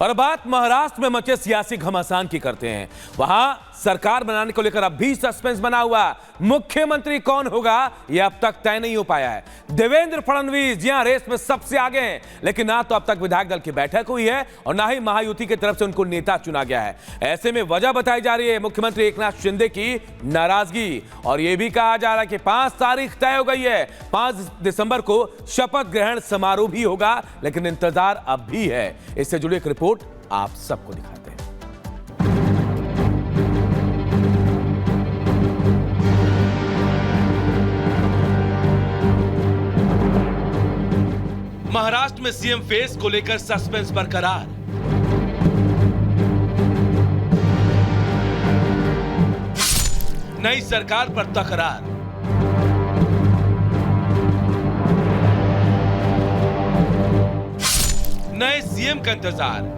और बात महाराष्ट्र में मचे सियासी घमासान की करते हैं। वहां सरकार बनाने को लेकर अब भी सस्पेंस बना हुआ। मुख्यमंत्री कौन होगा यह अब तक तय नहीं हो पाया है। देवेंद्र फडणवीस जी हां रेस में सबसे आगे हैं, लेकिन ना तो अब तक विधायक दल की बैठक हुई है और ना ही महायुति की तरफ से उनको नेता चुना गया है। ऐसे में वजह बताई जा रही है मुख्यमंत्री एकनाथ शिंदे की नाराजगी, और यह भी कहा जा रहा है कि 5 तारीख तय हो गई है। 5 दिसंबर को शपथ ग्रहण समारोह भी होगा, लेकिन इंतजार अब भी है। इससे जुड़ी एक रिपोर्ट आप सबको दिखाते हैं। महाराष्ट्र में सीएम फेस को लेकर सस्पेंस बरकरार। नई सरकार पर तकरार। नए सीएम का इंतजार।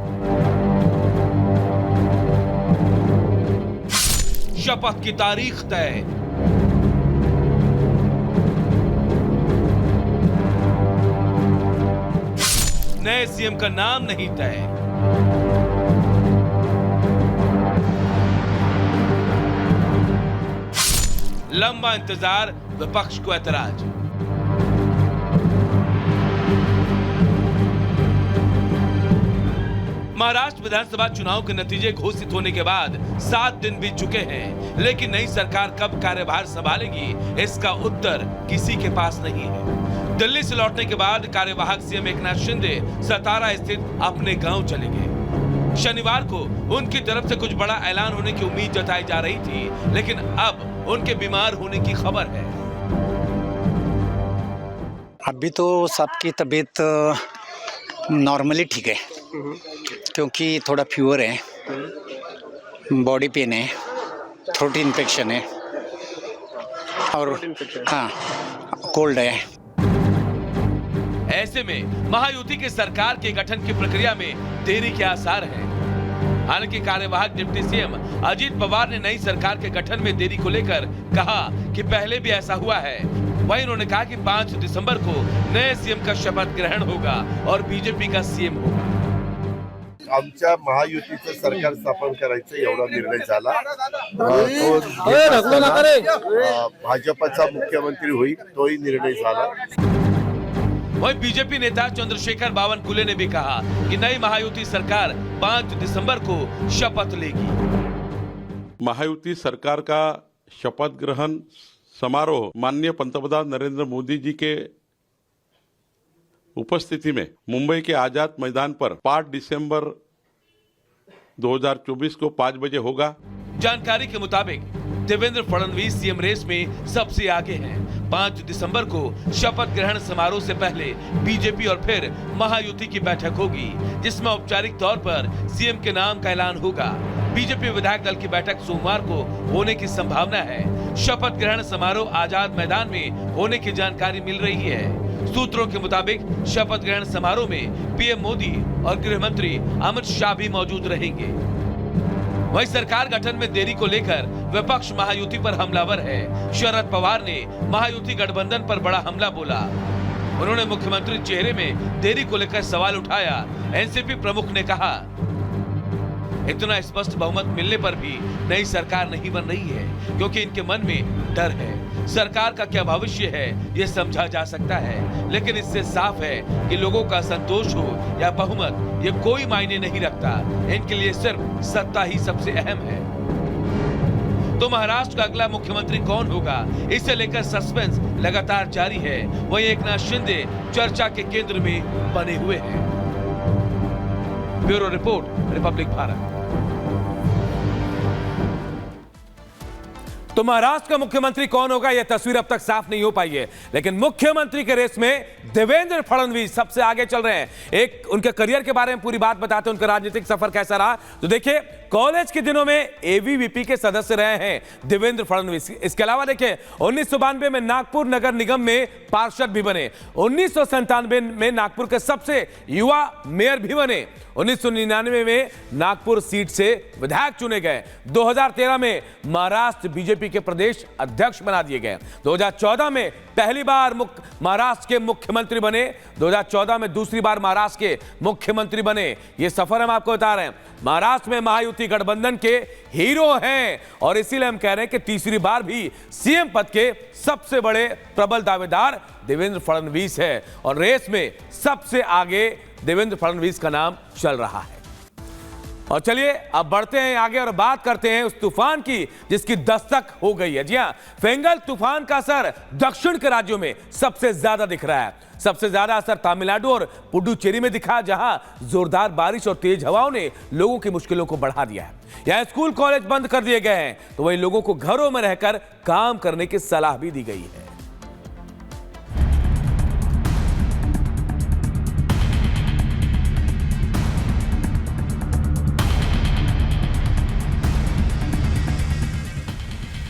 शपथ की तारीख तय। नए सीएम का नाम नहीं तय। लंबा इंतजार, विपक्ष को ऐतराज। महाराष्ट्र विधानसभा चुनाव के नतीजे घोषित होने के बाद 7 दिन बीत चुके हैं, लेकिन नई सरकार कब कार्यभार संभालेगी इसका उत्तर किसी के पास नहीं है। दिल्ली से लौटने के बाद कार्यवाहक सीएम एकनाथ शिंदे सतारा स्थित अपने गांव चले गए। शनिवार को उनकी तरफ से कुछ बड़ा ऐलान होने की उम्मीद जताई जा रही थी, लेकिन अब उनके बीमार होने की खबर है। अभी तो सबकी तबीयत नॉर्मली ठीक है, क्योंकि थोड़ा फीवर है, बॉडी पेन है, थ्रोट इन्फेक्शन है और हाँ कोल्ड है। ऐसे में महायुति की सरकार के गठन की प्रक्रिया में देरी के आसार हैं। हालांकि कार्यवाहक डिप्टी सीएम अजीत पवार ने नई सरकार के गठन में देरी को लेकर कहा कि पहले भी ऐसा हुआ है। वहीं उन्होंने कहा कि 5 दिसंबर को नए सीएम का शपथ ग्रहण होगा और बीजेपी का सीएम होगा। आमच्या महायुतीचं सरकार स्थापन करायचं एवढा निर्णय झाला। भाजपचा मुख्यमंत्री होईल तोही निर्णय झाला। वहीं बीजेपी नेता चंद्रशेखर बावनकुले ने भी कहा कि नई महायुति सरकार 5 दिसंबर को शपथ लेगी। महायुति सरकार का शपथ ग्रहण समारोह माननीय पंतप्रधान नरेंद्र मोदी जी के उपस्थिति में मुंबई के आजाद मैदान पर 5 दिसंबर 2024 को 5 बजे होगा। जानकारी के मुताबिक देवेंद्र फडणवीस सीएम रेस में सबसे आगे हैं। 5 दिसंबर को शपथ ग्रहण समारोह से पहले बीजेपी और फिर महायुति की बैठक होगी, जिसमें औपचारिक तौर पर सीएम के नाम का ऐलान होगा। बीजेपी विधायक दल की बैठक सोमवार को होने की संभावना है। शपथ ग्रहण समारोह आजाद मैदान में होने की जानकारी मिल रही है। सूत्रों के मुताबिक शपथ ग्रहण समारोह में पीएम मोदी और गृह मंत्री अमित शाह भी मौजूद रहेंगे। वहीं सरकार गठन में देरी को लेकर विपक्ष महायुति पर हमलावर है। शरद पवार ने महायुति गठबंधन पर बड़ा हमला बोला। उन्होंने मुख्यमंत्री चेहरे में देरी को लेकर सवाल उठाया। एनसीपी प्रमुख ने कहा, इतना स्पष्ट बहुमत मिलने पर भी नई सरकार नहीं बन रही है, क्योंकि इनके मन में डर है। सरकार का क्या भविष्य है यह समझा जा सकता है, लेकिन इससे साफ है कि लोगों का संतोष हो या बहुमत ये कोई मायने नहीं रखता। इनके लिए सिर्फ सत्ता ही सबसे अहम है। तो महाराष्ट्र का अगला मुख्यमंत्री कौन होगा, इसे लेकर सस्पेंस लगातार जारी है। वहीं एकनाथ शिंदे चर्चा के केंद्र में बने हुए हैं। Bureau report, Republic Bharat. तो महाराष्ट्र का मुख्यमंत्री कौन होगा यह तस्वीर अब तक साफ नहीं हो पाई है, लेकिन मुख्यमंत्री के रेस में देवेंद्र फडणवीस सबसे आगे चल रहे हैं। एक उनके करियर के बारे में पूरी बात बताते हैं, उनका राजनीतिक सफर कैसा रहा। तो देखिए, कॉलेज के दिनों में एबीवीपी के सदस्य रहे हैं देवेंद्र फडणवीस। इसके अलावा देखिए, 1992 में नागपुर नगर निगम में पार्षद भी बने। 1997 में नागपुर के सबसे युवा मेयर भी बने। 1999 में नागपुर सीट से विधायक चुने गए। 2013 में महाराष्ट्र बीजेपी के प्रदेश अध्यक्ष बना दिए गए। 2014 में पहली बार महाराष्ट्र के मुख्यमंत्री बने, 2014 में दूसरी बार महाराष्ट्र के मुख्यमंत्री बने। ये सफर हम आपको बता रहे हैं। महाराष्ट्र में महायुति गठबंधन के हीरो हैं और इसीलिए हम कह रहे हैं कि तीसरी बार भी सीएम पद के सबसे बड़े प्रबल दावेदार देवेंद्र फडणवीस है और रेस में सबसे आगे देवेंद्र फडणवीस का नाम चल रहा है। और चलिए अब बढ़ते हैं आगे और बात करते हैं उस तूफान की जिसकी दस्तक हो गई है। जी हां, फेंगल तूफान का असर दक्षिण के राज्यों में सबसे ज्यादा दिख रहा है। सबसे ज्यादा असर तमिलनाडु और पुडुचेरी में दिखा, जहां जोरदार बारिश और तेज हवाओं ने लोगों की मुश्किलों को बढ़ा दिया है। यहां स्कूल कॉलेज बंद कर दिए गए हैं, तो वहीं लोगों को घरों में रहकर काम करने की सलाह भी दी गई है।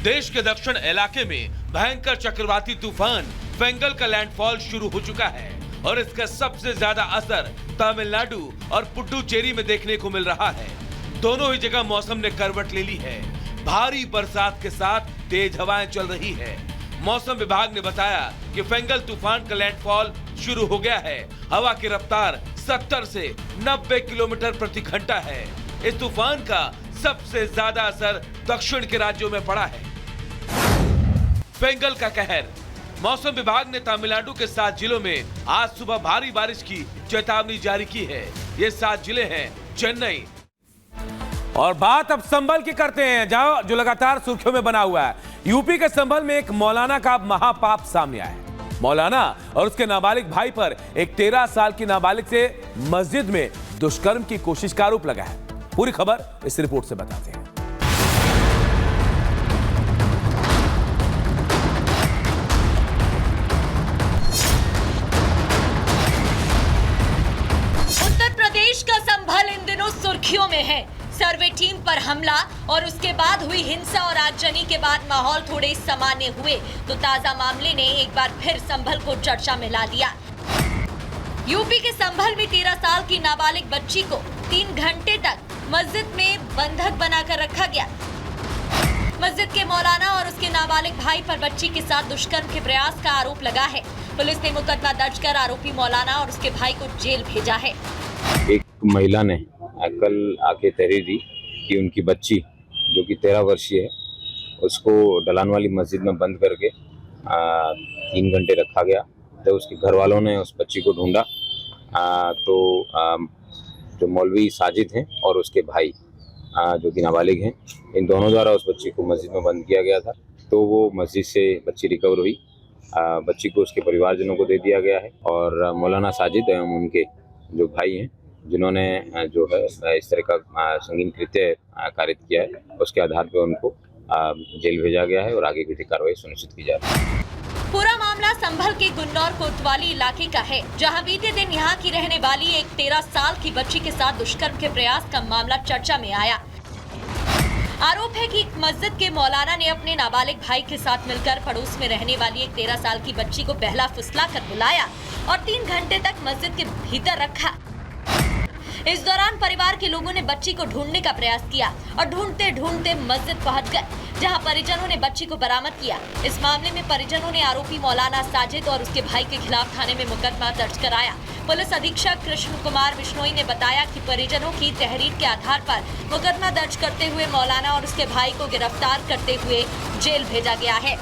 देश के दक्षिण इलाके में भयंकर चक्रवाती तूफान फेंगल का लैंडफॉल शुरू हो चुका है और इसका सबसे ज्यादा असर तमिलनाडु और पुडुचेरी में देखने को मिल रहा है। दोनों ही जगह मौसम ने करवट ले ली है। भारी बरसात के साथ तेज हवाएं चल रही है। मौसम विभाग ने बताया कि फेंगल तूफान का लैंडफॉल शुरू हो गया है। हवा की रफ्तार 70 से 90 किलोमीटर प्रति घंटा है। इस तूफान का सबसे ज्यादा असर दक्षिण के राज्यों में पड़ा है। फेंगल का कहर। मौसम विभाग ने तमिलनाडु के 7 जिलों में आज सुबह भारी बारिश की चेतावनी जारी की है। ये 7 जिले हैं चेन्नई। और बात अब संभल की करते हैं, जहां जो लगातार सुर्खियों में बना हुआ है। यूपी के संभल में एक मौलाना का महापाप सामने आया है। मौलाना और उसके नाबालिग भाई पर एक 13 साल की नाबालिग से मस्जिद में दुष्कर्म की कोशिश का आरोप लगा है। पूरी खबर इस रिपोर्ट से बताते हैं। उत्तर प्रदेश का संभल इन दिनों सुर्खियों में है। सर्वे टीम पर हमला और उसके बाद हुई हिंसा और आगजनी के बाद माहौल थोड़े सामान्य हुए तो ताजा मामले ने एक बार फिर संभल को चर्चा में ला दिया। यूपी के संभल में 13 साल की नाबालिग बच्ची को 3 घंटे तक मस्जिद में बंधक बनाकर रखा गया। मस्जिद के मौलाना और उसके नाबालिग भाई पर बच्ची के साथ दुष्कर्म के प्रयास का आरोप लगा है। पुलिस ने मुकदमा दर्ज कर आरोपी मौलाना और उसके भाई को जेल भेजा है। एक महिला ने कल आके तहरीर दी कि उनकी बच्ची जो कि 13 वर्षीय है उसको ढलान वाली मस्जिद में बंद करके 3 घंटे रखा गया। तो उसके घर वालों ने उस बच्ची को ढूंढा तो जो मौलवी साजिद हैं और उसके भाई जो कि नाबालिग हैं, इन दोनों द्वारा उस बच्ची को मस्जिद में बंद किया गया था। तो वो मस्जिद से बच्ची रिकवर हुई। बच्ची को उसके परिवारजनों को दे दिया गया है और मौलाना साजिद एवं उनके जो भाई हैं जिन्होंने जो है इस तरह का संगीन कृत्य कारित किया है, उसके आधार पर उनको जेल भेजा गया है और आगे की कार्रवाई सुनिश्चित की जा रही है। पूरा मामला संभल के गुन्नौर कोतवाली इलाके का है, जहां बीते दिन यहां की रहने वाली एक 13 साल की बच्ची के साथ दुष्कर्म के प्रयास का मामला चर्चा में आया। आरोप है कि मस्जिद के मौलाना ने अपने नाबालिग भाई के साथ मिलकर पड़ोस में रहने वाली एक 13 साल की बच्ची को बहला फुसला कर बुलाया और 3 घंटे तक मस्जिद के भीतर रखा। इस दौरान परिवार के लोगों ने बच्ची को ढूंढने का प्रयास किया और ढूंढते ढूंढते मस्जिद पहुंच गए, जहां परिजनों ने बच्ची को बरामद किया। इस मामले में परिजनों ने आरोपी मौलाना साजिद और उसके भाई के खिलाफ थाने में मुकदमा दर्ज कराया। पुलिस अधीक्षक कृष्ण कुमार बिश्नोई ने बताया कि परिजनों की तहरीर के आधार पर मुकदमा दर्ज करते हुए मौलाना और उसके भाई को गिरफ्तार करते हुए जेल भेजा गया है।